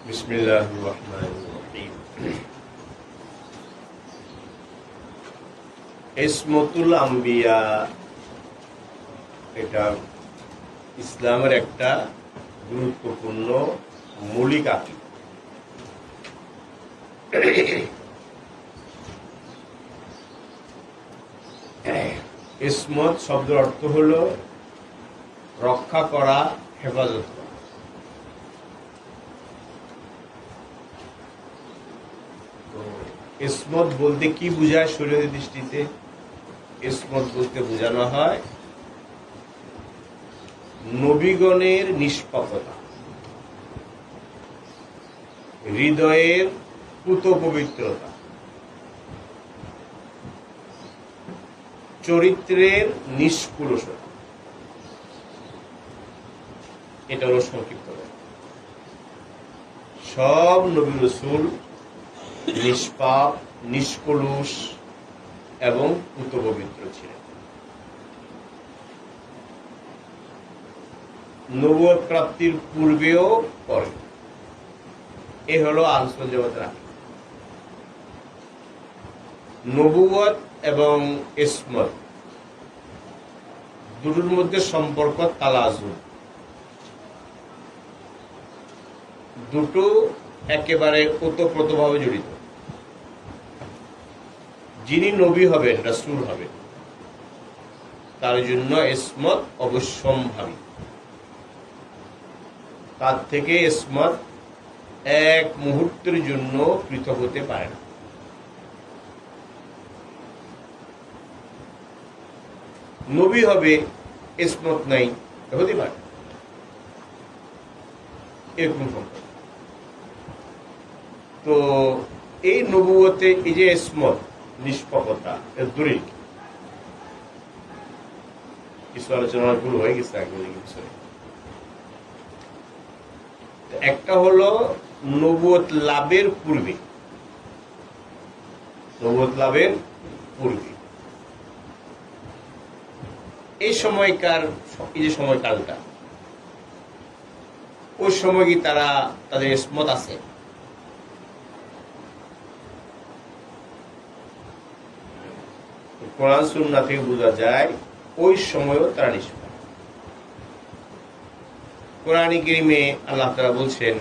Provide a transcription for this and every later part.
বিসমিল্লাহির রহমানির রহিম। ইসমতুল আম্বিয়া এটা ইসলামের একটা গুরুত্বপূর্ণ মৌলিক আকীদা। ইসমত শব্দের অর্থ হলো রক্ষা করা, হেফাজত করা। ইসমত বলতে কি বোঝায় শরীয়তের দৃষ্টিতে? ইসমত বলতে বোঝানো হয় নবীগণের নিষ্পাপতা, হৃদয়ের পুত পবিত্রতা, চরিত্রের নিষ্কুলসতা। এটা হলো সংক্ষিপ্ত। সব নবী রাসূল নিষ্পাপ, নিষ্কলুষ এবং পুত পবিত্র ছিলেন। নবুয়ত প্রাপ্তির পূর্বেও পরে। এ হলো আহলে সুন্নাত জামাতের আকীদা। নবুয়ত এবং ইসমত দুটোর মধ্যে সম্পর্ক তালাজুম। দুটো একেবারে ওতপ্রোতভাবে জড়িত। যিনি নবী হবেন, রাসূল হবেন, তার জন্য ইসমত অবশ্যম্ভাবী। তার থেকে ইসমত এক মুহূর্তের জন্য পৃথক হতে পারে না। নবী হবে, ইসমত নাই, হতে পারে এরকম সম্পর্ক। তো এই নবুয়তে এই যে ইসমত, নিষ্পাপতা, এর দলিল কিছু আলোচনা ভুল হয়ে গেছে আগে বিষয়ে। একটা হলো নবুয়ত লাভের পূর্বে, নবুয়ত লাভের পূর্বে এই সময়কার, এই যে সময়কালটা, ওই সময় কি তারা তাদের ইসমত আছে? কোরআন সুন্নাহ থেকে বোঝা যায় ওই সময়ও তারা নিষ্পাপ। কোরআনে কারীমে আল্লাহ তাআলা বলছেন,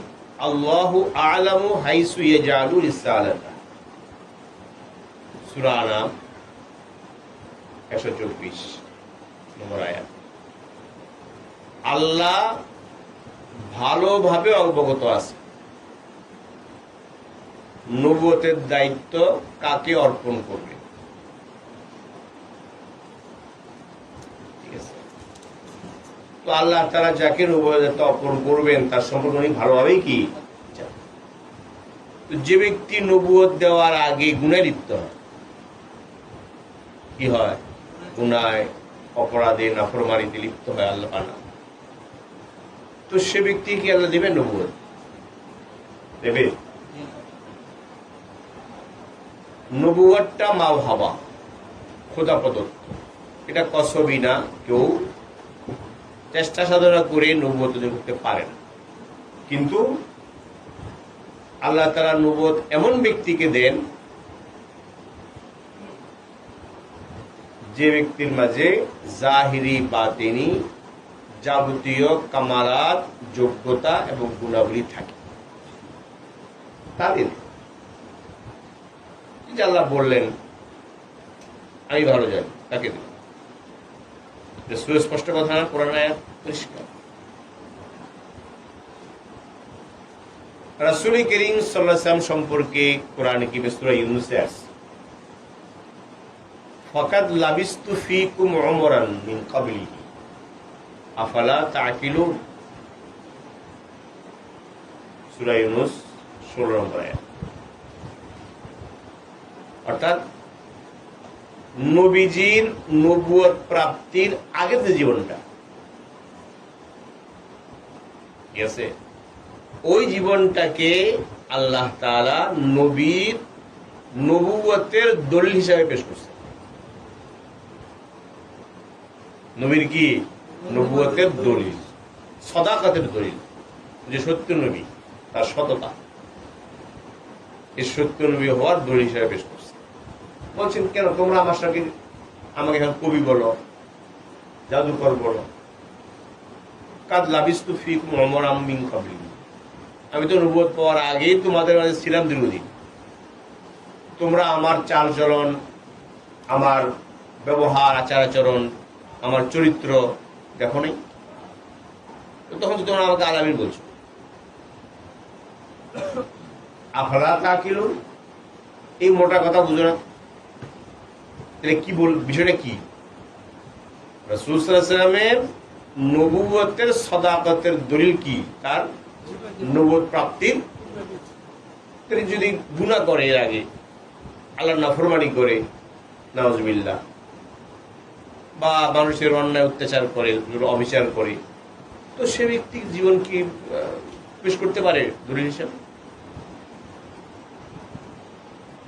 আল্লাহু আ'লামু হাইসু ইয়াজআলু রিসালাতা। সূরা আনাম 124 নম্বর আয়াত। আল্লাহ ভালোভাবে অবগত আছে নবুয়তের দায়িত্ব কাকে অর্পণ করবে। তো আল্লাহ তাআলা যাকে নবুয়ত অর্পণ করবেন তার সম্পর্কে উনি ভালোভাবেই কি জানেন। তো যে ব্যক্তি নবুয়ত দেওয়ার আগে গুনাহে লিপ্ত হয়, কি হয়? গুনায়, অপরাধে, নাফরমানিতে লিপ্ত হয়, আল্লাহ পানা, তো সে ব্যক্তি কি আল্লাহ দেবে নবুয়ত? দেবে? নবুয়তটা মাওহাবা, খোদা প্রদত্ত। এটা কসবি না, কেউ চেষ্টা সাধনা করে নবুয়ত করতে পারে না। কিন্তু আল্লাহ তাআলা নবুয়ত এমন ব্যক্তিকে দেন যে ব্যক্তির মাঝে জাহিরি বাতিনি যাবতীয় কামালাত, যোগ্যতা এবং গুণাবলী থাকে। তাদের আল্লাহ বললেন আমি ভালো জানি, তাকে দেব। সুস্পষ্ট কথা না, কোরআন আয়াত পরিষ্কার। রাসূল করিম সাল্লাল্লাহু আলাইহি ওয়াসাল্লাম সম্পর্কে কোরআনে কি সূরা ইউনূসে আছে, ফাকাদ লাবিস্তু ফীকুম উমরান মিন ক্বাবলিহি আফালা তা'কিলুন। সূরা ইউনূস 16 নম্বর আয়াত। অর্থাৎ নবীজির নবুয়ত প্রাপ্তির আগের যে জীবনটা আছে, ওই জীবনটাকে আল্লাহ তাআলা নবীর নবুয়তের দলিল হিসাবে পেশ করছে। নবীর কি? নবুয়তের দলিল, সদাকতের দলিল, যে সত্য নবী, তার সততা, এই সত্য নবী হওয়ার দলিল হিসেবে পেশ করছে। বলছেন কেন তোমরা আমার সঙ্গে আমাকে এখন কবি বলো, জাদুকর বলো? কাদ লাবিস্তু ফিকুম উমরাম মিন ক্বাবলি, আমি তো নবুয়ত পাওয়ার আগেই তোমাদের মাঝে ছিলাম দীর্ঘদিন। তোমরা আমার চাল চলন, আমার ব্যবহার, আচার আচরণ, আমার চরিত্র দেখো নাই? তখন তো তোমরা আমাকে আলামিন বলছো। আফালা তাকিলুন, এই মোটা কথা বুঝো না? তাহলে কি বল, বিষয়টা কি? রাসূল সাল্লাল্লাহু আলাইহি ওয়াসাল্লামের নবুয়তের সাদাকাতের দলিল কি? তার নবুয়ত প্রাপ্তির। তিনি যদি গুনাহ করে, এর আগে আল্লাহর নাফরমানি করে, নাউজুবিল্লাহ, বা মানুষের অন্যায় অত্যাচার করে, অবিচার করে, তো সে ব্যক্তি জীবন কি পেশ করতে পারে দলিল হিসাবে?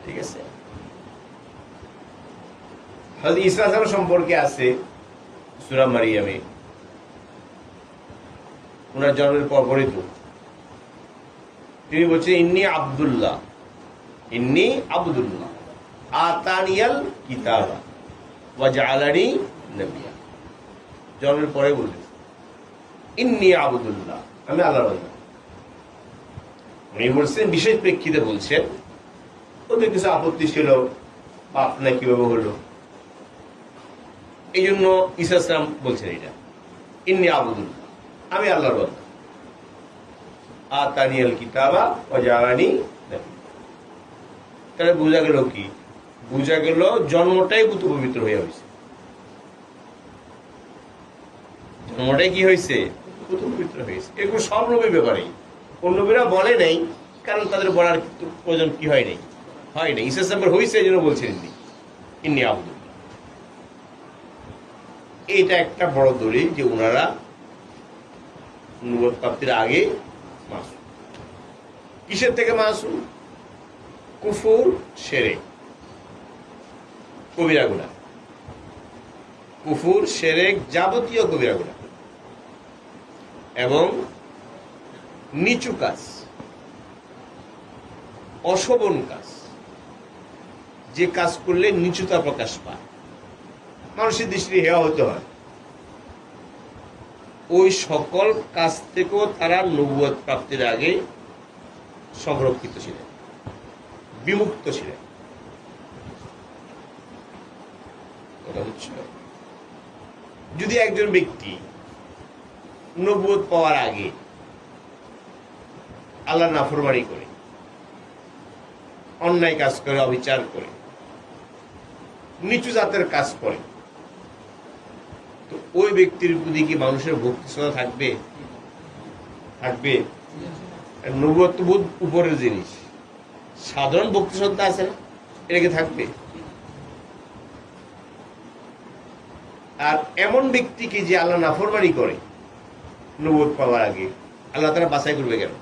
ঠিক আছে। হযরত ঈসা আলাইহিস সালাম সম্পর্কে আছে সূরা মারিয়ামে, ওনার জন্মের পরপরই তো তিনি বলছেন ইন্নী আব্দুল্লাহ, ইন্নী আব্দুল্লাহ আতানিয়াল কিতাবা ওয়া জাআলানি নবিয়্যা। জন্মের পরে বললেন ইন্নী আব্দুল্লাহ, আমি আল্লাহর বান্দা। উনি বলছেন বিশেষ প্রেক্ষিতে বলছেন, ওদের কিছু আপত্তি ছিল, পাপ না কিভাবে হলো, এই জন্য ঈসা আলাইহিস সালাম বলছেন এটা, ইন্নী আব্দুল্লাহ, আমি আল্লাহর বান্দা। আতানিয়াল কিতাবা ওয়া জাআলানি নবিয়্যা। তাহলে বোঝা গেল কি? বোঝা গেল জন্মটাই পুত পবিত্র হয়ে হয়েছে। জন্মটাই কি হয়েছে? পুত পবিত্র হয়েছে। এগুলো সব নবীর ব্যাপারেই, কোন নবীরা বলে নাই, কারণ তাদের বলার প্রয়োজন কি হয় নাই, হয় নাই। ঈসা সাহেবের হয়েছে, এই জন্য বলছেন ইন্নী আব্দুল্লাহ। এটা একটা বড় দলিল যে ওনারা নবুয়ত প্রাপ্তির আগে মাসুম। কিসের থেকে মাসুম? কুফর, শিরক, কবিরা গুনাহ। কুফর, শিরক, যাবতীয় কবিরা গুনাহ এবং নিচু কাজ, অশোভন কাজ, যে কাজ করলে নিচুতা প্রকাশ পায়, মানুষের দৃষ্টি হেয় হতে হয়, ওই সকল কাজ থেকেও তারা নবুয়ত প্রাপ্তির আগে সংরক্ষিত ছিলেন, বিমুক্ত ছিলেন। যদি একজন ব্যক্তি নবুয়ত পাওয়ার আগে আল্লাহর নাফরমানি করে, অন্যায় কাজ করে, অবিচার করে, নিচু জাতের কাজ করে, তো ওই ব্যক্তির প্রতি কি মানুষের ভক্তি শ্রদ্ধা থাকবে? থাকবে। নবুয়ত তো বহুত উপরের জিনিস, সাধারণ ভক্তি শ্রদ্ধা আছে না, এটাকে থাকবে? আর এমন ব্যক্তিকে যে আল্লাহ নাফরমানি করে নবুয়ত পাওয়ার আগে, আল্লাহ তারা বাছাই করবে কেন?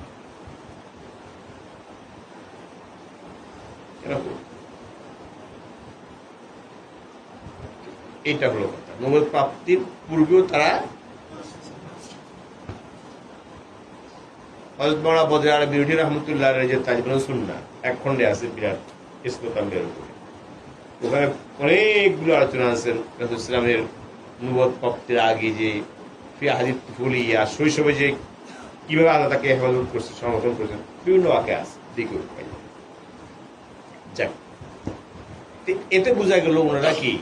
এইটা হলো কথা। নবুয়ত প্রাপ্তির পূর্বেও তারা হযরত মাওলানা বদর আলী বিরুটি রাহমাতুল্লাহ যে তাজবুল সুন্নাহ এক খণ্ডে আছে, বিরাট ইসলামের উপরে, ওখানে অনেকগুলো আলোচনা আছে রাসূল ইসলামের নবুয়ত প্রাপ্তির আগে যে ফিয়াহাদিত ফুলিয়া, শৈশবে যে কিভাবে আল্লাহ তাকে হেফাজত করছে, সমর্থন করছেন, বিভিন্ন বাক্যে আছে, দেখে যাক। এতে বোঝা গেল ওনারা কি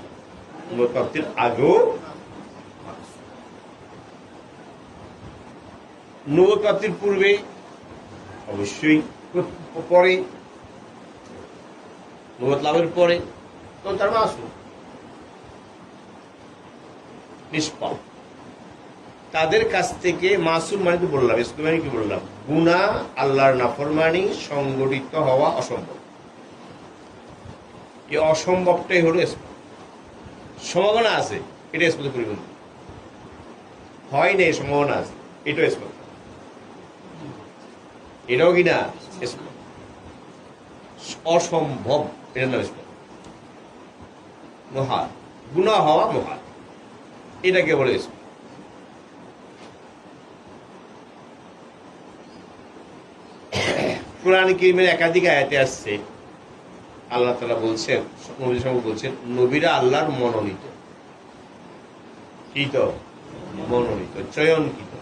নবুয়ত প্রাপ্তির আগেও, নবুয়ত প্রাপ্তির পূর্বে অবশ্যই, পরে নবুয়ত লাভের পরে, তখন তার মাসুম, নিষ্পাপ। তাদের কাছ থেকে মাসুম মানে তো বললাম, ইসলাম মানে কি বললাম? গুনাহ, আল্লাহর নাফরমানি সংগঠিত হওয়া অসম্ভব। এই অসম্ভবটাই হলো সম্ভাবনা আছে, এটা স্পষ্ট পরিবর্তন হয় না, সম্ভাবনা আছে, এটাও স্পষ্ট, এটাও কিনা অসম্ভব, এটার নাম স্পষ্ট। মহাল, গুনাহ হওয়া মহাল, এটাকে বলে স্পষ্ট। কোরআন কারীমের একাধিক আয়াতে আসছে আল্লাহ তাআলা বলছেন, নবীর সঙ্গে বলছেন নবীরা আল্লাহর মনোনীত, কি তো মনোনীত, চয়নকৃত,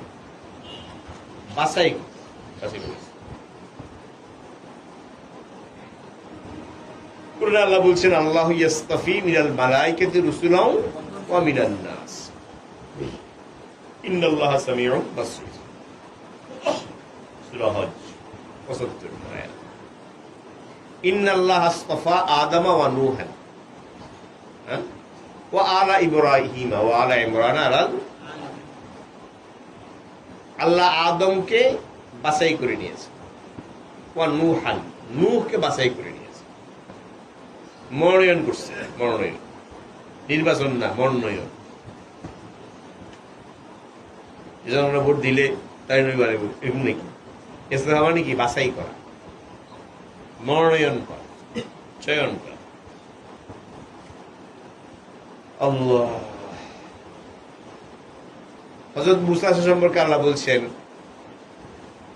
বাছাই বাছাই করেছে। কোরআনে আল্লাহ বলছেন আল্লাহু ইয়াসতাফি মিনাল মালাইকাতি রুসুলান ওয়া মিনান নাস ইন্নাল্লাহা সামিউন বাসীর। সূরা হজ 75 আয়াত। ইন্নাল্লাহা আসতাফা আদামা ওয়া নূহান ওয়া আলা ইব্রাহিম ওয়া আলা ইমরান আলাল। আল্লাহ আদমকে বাছাই করে নিয়েছে, ওয়া নূহান, নূহকে বাছাই করে নিয়েছে, মনোনয়ন করছে, মনোনয়ন, নির্বাচন না, মনোনয়ন। এজন্য আমরা ভোট দিলে তাই নই বাড়ে এরকম নাকি? ইসলাম মানে কি? বাছাই করা, মনোনয়ন করা, চয়ন করা। আল্লাহ। হযরত মূসা সম্পর্কে আল্লাহ বলছেন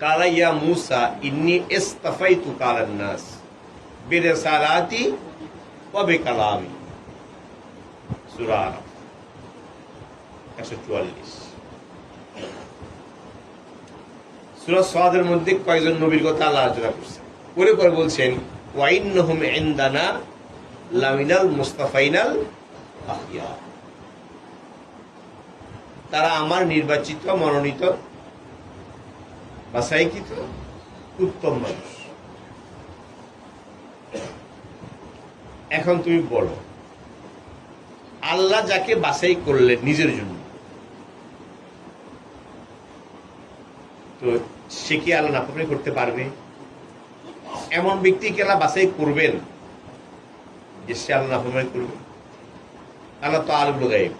কালা ইয়া মূসা ইন্নী ইসতাফাইতুকা আলান নাস বিরিসালাতি ওয়া বিকালামি। সূরা আরাফ 144। সূরা সাদের মধ্যে কয়েকজন নবীর কথা আল্লাহ আলোচনা করছেন, পরে পরে বলছেন ওয়া ইন্নাহুম ইনদানা লামিনাল মুস্তাফাইনাল আখিয়া। তারা আমার নির্বাচিত, মনোনীত, বাছাইকৃত উত্তম মানুষ। এখন তুমি বলো, আল্লাহ যাকে বাছাই করলেন নিজের জন্য, তো সে কি আল্লাহ নাফরমানি করতে পারবে? এমন ব্যক্তিকে আল্লাহ বাছাই করবেন যে সে আল্লাহ নাফরমানি করবে? আল্লাহ তো আলিমুল গায়ব,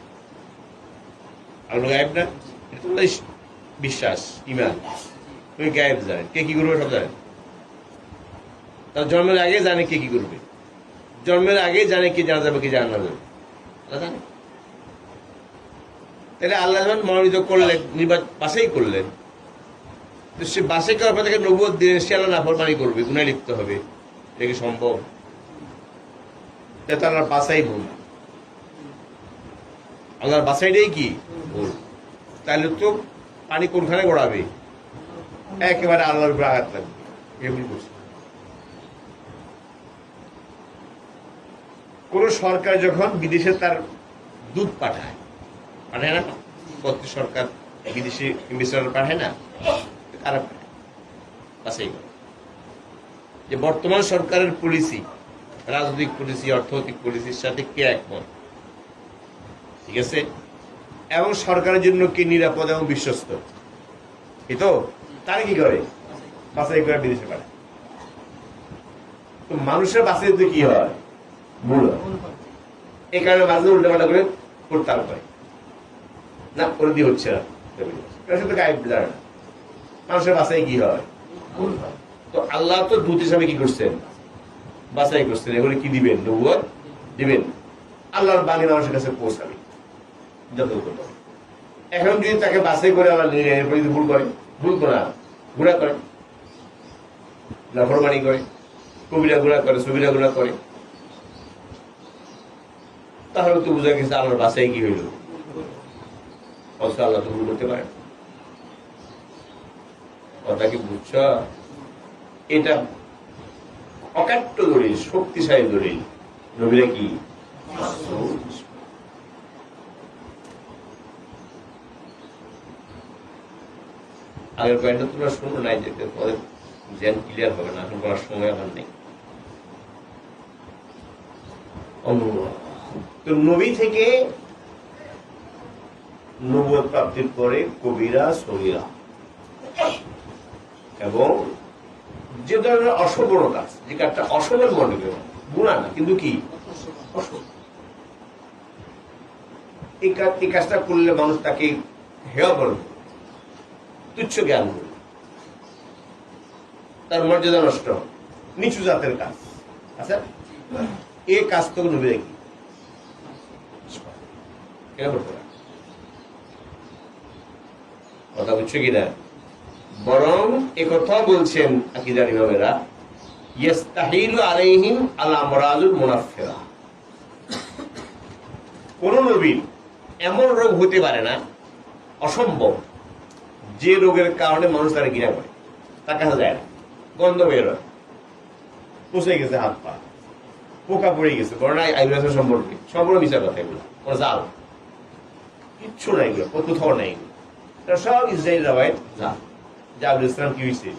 আলিমুল গায়ব না, এটা তো বিশ্বাস, ঈমান। তুমি গায়েব জানেন, কে কি করবে সব জানেন। তার জন্মের আগে জানে কে কি করবে, জন্মের আগে জানে কি জানা যাবে কি জানা যাবে, জানে। তাহলে আল্লাহ যখন মনোনীত করলেন, বাছাই করলেন, তো সে বাছাই করার পর তাকে নবুয়ত দিলেন, সে আল্লাহ নাফরমানি করবে, গুনাহে লিপ্ত হবে, এটা কি সম্ভব? এটা আল্লাহর বাছাই ভুল, আল্লাহর বাছাইটাই কি ভুল। তাহলে তো পানি কোনখানে গড়াবে? একেবারে আল্লাহর উপর আঘাত লাগবে, এ ভুল করছে। কোন সরকার যখন বিদেশে তার দুধ পাঠায় না, প্রতি সরকার বিদেশে ইনভেস্টর পাঠায় না, কারা পাঠায়? বাছাই করে যে বর্তমান সরকারের পলিসি, রাজনৈতিক পলিসি, অর্থনৈতিক পলিসির সাথে কে একমত, ঠিক আছে, এবং সরকারের জন্য কে নিরাপদ এবং বিশ্বস্ত, এই তো তারা কি করে? বাছাই করে বিদেশে পাঠায়। তো মানুষের বাছাই তো কি হয়? ভুল হয়। এই কারণে মাঝে উল্টাপাল্টা করে প্রত্যাহার করে না, করে দিয়ে হচ্ছে না, গায়েব জানে না। মানুষের বাছাই কি হয়? ভুল হয়। তো আল্লাহ তো দূত হিসাবে কি করছেন? বাছাই করছেন। এগুলো কি দিবেন? নবুয়ত দিবেন, আল্লাহর বাণী মানুষের কাছে পৌঁছাবে যতটুকু। এখন যদি তাকে বাছাই করে আল্লাহ এরপর যদি ভুল করে, ভুল করা গুণা করে, নাফরমানি করে, কবিরা গুণা করে, সবিরা গুণা করে, তাহলে তো বোঝা গেছে আল্লাহর বাছাই কি হইল? অথচ আল্লাহ তো ভুল করতে পারে। কথা কি বুঝছ? এটা অকাট্য দলিল, শক্তিশালী দলিল। নবীরা কি আগের পয়েন্টটা তোমরা শুনো নাই, যে তোমাদের জ্ঞান ক্লিয়ার হবে না, এখন করার সময় আমার নেই। তো নবী থেকে নবুয়ত প্রাপ্তির পরে কবিরা, সগীরা এবং যে ধরনের অসবর কাজ, যে কাজটা অসবর মনে করে, গুণা না কিন্তু কি অসবর, এই কাজটা করলে মানুষ তাকে হেয় করবে, তুচ্ছ জ্ঞান করবে, তার মর্যাদা নষ্ট, নিচু জাতের কাজ। আচ্ছা, এই কাজ তো নবী দেখি কথা বুঝছো কিনা? বরং একথা বলছেন আকীদার ইমামেরা, ইস্তাহিলু আলাইহিম আল আমরাজুল মুনাফফিরা, কোন নবীর এমন রোগ হতে পারে না, অসম্ভব, যে রোগের কারণে মানুষ তারা ঘৃণা করে, তার কাছে যায় না, গন্ধ বের হয়, পুষে গেছে হাত পা, পোকা পড়ে গেছে, করোনা আইভাইরাস সম্পর্কে সম্পূর্ণ মিশা কথা, এগুলো কোনো জাল, কিচ্ছু নাই, এগুলো কোথাও নাই, এগুলো সব ইসরায়েল রাবায়েত জাল। জাবরুল ইসলাম কি হয়েছে,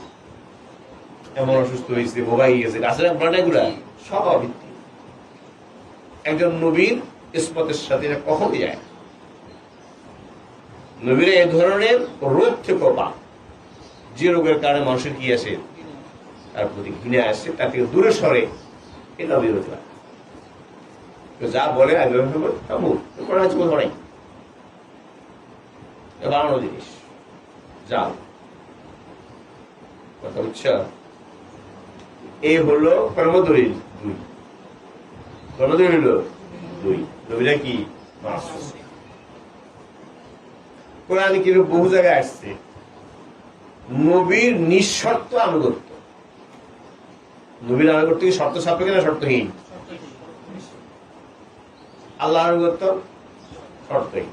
এমন অসুস্থ হয়েছে, ভোগাই গেছে, গাছের এগুলা সব অভিত্তি। একজন নবীর ইসমতের সাথে এটা কখনই যায় না। নবীরা এ ধরনের রোগ থেকে পান, যে রোগের কারণে মানুষের কি আসে, তার প্রতি ঘৃণা আসে, তার থেকে দূরে সরে, এটা নবীর হতে পারে। যা বলে কোথাও নাই, বানানো জিনিস যা কথা বুঝছো। এই হলো কর্মদলিল দুই, কর্মদলিল হলো দুই, নবীরা কি মাসুম। কোরআনে কিন্তু বহু জায়গায় আসছে নবীর নিঃশর্ত আনুগত্য। নবীর আনুগত্য কি শর্ত সাপেক্ষ না শর্তহীন? আল্লাহ আনুগত্য শর্তহীন।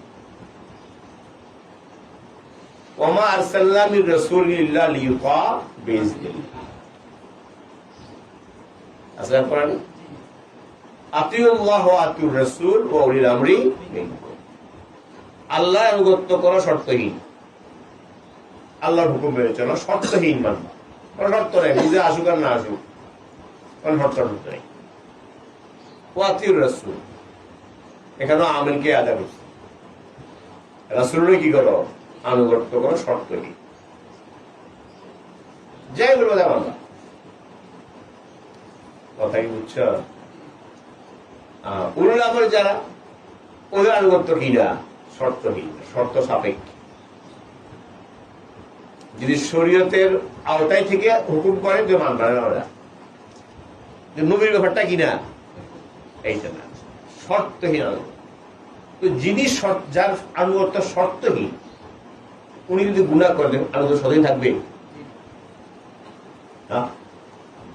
ওমা আরসালনা মির রাসূলিন ইল্লা লিইউতা বিইজনিল্লাহ। আসলে কোরআনে আতিউল্লাহ ওয়া আতিউর রাসূল ওয়া উলিল আমরি মিনকুম, আল্লাহ আনুগত্য করা শর্তহীন, আল্লাহর হুকুম মেনে চলা শর্তহীন, মানবা কোনো শর্ত নেই, বুঝে আসুক আর না আসুক কোনো শর্ত নেই। ওয়া আতিউর রাসূল, এখানে আমেলকে আদা করছে, রাসূলের কি করো আনুগত্য করো শর্তহীন, যাই বলবো যা মানবা। কথা কি বুঝছ? উলুল আমর যারা, ওদের আনুগত্য কি না শর্তহীন, শর্ত সাপেক্ষ। যদি শরীয়তের আওতায় থেকে হুকুম করে যে মানবে না, ওরা যে নবীর ব্যাপারটা কিনা এইটা না, শর্তহীন আনুগত্য। তো যিনি যার আনুগত্য শর্তহীন, উনি যদি গুনাহ করেন আনুগত্য সতহীন থাকবে?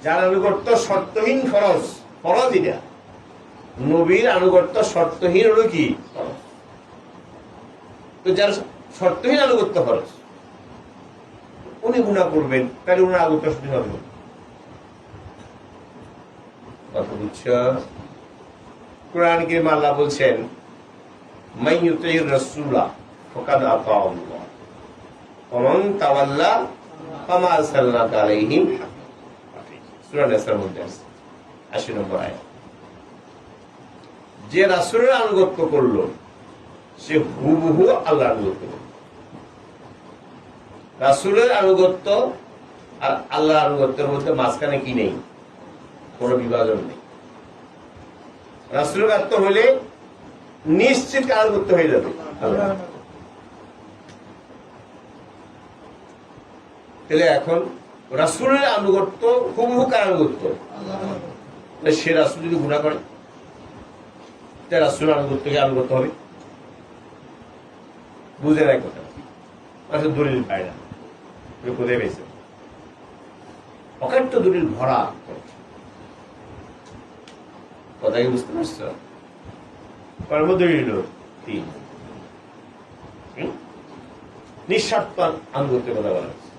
যার আনুগত্য শর্তহীন ফরজ, ফরজ এটা, নবীর আনুগত্য শর্তহীন হলো কি ফরজ। তো যার শর্তহীন আনুগত্য ফরজ, উনি গুনাহ করবেন, তাহলে উনার আনুগত্য শর্তহীন হবে। কথা বুঝছ? কোরআন কারীমে আল্লাহ বলছেন মান ইউতির রাসূলা ফাকাদ আতাআল্লাহ ওয়া মান তাওয়াল্লা ফামা আরসালনাকা আলাইহিম হাফিজ। সূরা নিসার মধ্যে আছে ৮০ নম্বর আয়াত। যে রাসূলের আনুগত্য করলো সে হুবহু আল্লাহর আনুগত্য করল। রাসূলের আনুগত্য আর আল্লাহর আনুগত্যের মধ্যে মাঝখানে কি নেই, কোনো বিভাজন নেই। রাসূলের আনুগত্য হলে নিশ্চিত আনুগত্য হয়ে যাবে। তাহলে এখন রাসূলের আনুগত্য হুবহু কার আনুগত্য? সে রাসূল যদি গুনাহ করে তাহলে রাসূলের আনুগত্যকে আনুগত্য হবে? বুঝে নাই কথা, আসলে দলিল পায় না, কোথায় পেয়েছে? অকাট্য দলিল ভরা। কথা কি বুঝতে পারছ? কর্মদলিল তিন, নিঃস্বার্থ আনুগত্যের কথা বলা হচ্ছে।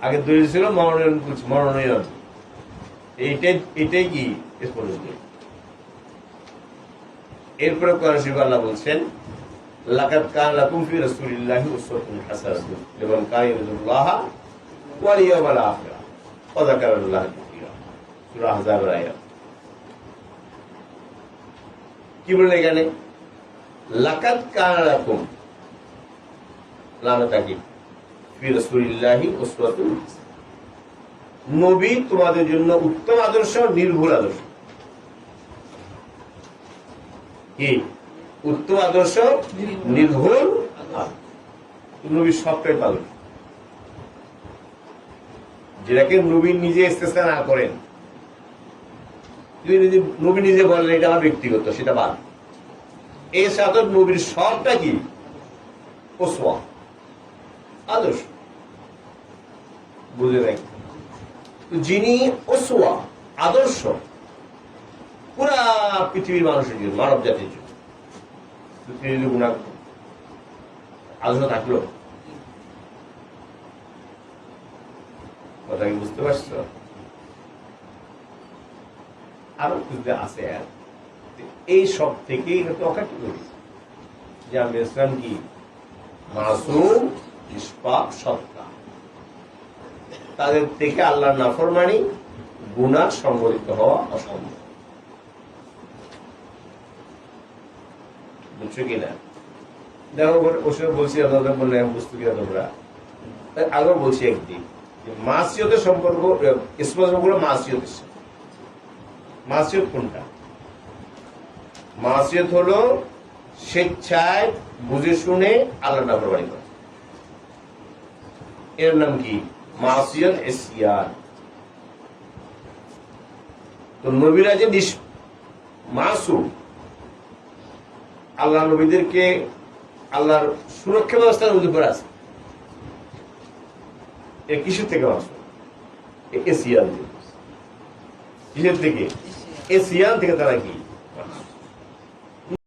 আগে দলিল ছিল মনোনয়ন, মনোনয়ন, এইটাই কি স্পষ্ট। এরপরে কোরআন শরীফে আল্লাহ বলছেন লাকাদ কানা লাকুম ফি রাসূলিল্লাহি উসওয়াতুন হাসানাতুন লিমান কানা ইয়ারজুল্লাহা ওয়াল ইয়াওমাল আখিরা ওয়া যাকারাল্লাহা কাসীরা। সূরা আহজাবের আয়াত। কি বলে এখানে? লাকাদ কানা লাকুম, লামে তাকিদ, ফি রাসূলিল্লাহি উসওয়াতুন হাসানাতুন, নবী তোমাদের জন্য উত্তম আদর্শ, নির্ভুল আদর্শ। কি উত্তম আদর্শ? নির্ভুল। নবী সবটাই পালন, যেটাকে নবী নিজে ইস্তেসনা না করেন, নবী নিজে বলেন এটা আমার ব্যক্তিগত, সেটা বাদ। এই সাথে নবীর সবটা কি ওসওয়া, আদর্শ। বুঝে নাই। যিনি ওসওয়া আদর্শ পুরা পৃথিবীর মানুষের জন্য, মানব জাতির জন্য, যদি গুণা আদর্শ থাকলো, কথা কি বুঝতে পারছো? আরো কিছু আছে। এই সব থেকেই হয়তো অকাটি করি যে আমি ইসলাম কি মাসুম, নিষ্পাপ, সত্তা। তাদের থেকে আল্লাহর নাফরমানি, গুনাহ সংগঠিত হওয়া অসম্ভব। বুঝছো কিনা? দেখো ওসব বলছি, আপনাদের বললে বুঝতে কিনা তোমরা। আরো বলছি একদিন মাসিয়তের সম্পর্ক, স্পর্শগুলো মাসিয়তের সাথে। মাসিয়ত কোনটা? মাসিয়ত হলো স্বেচ্ছায় বুঝে শুনে আল্লাহ নাফরমানি করা। এর নাম কি? মাসিয়ত ইসয়ান। তো নবীরা যে মাসুম, আল্লাহ নবীদেরকে আল্লাহর সুরক্ষা ব্যবস্থার উপর আছে। কিসের থেকে মাসুম? এসিয়ান। কিসের থেকে? এসিয়ান থেকে তারা কি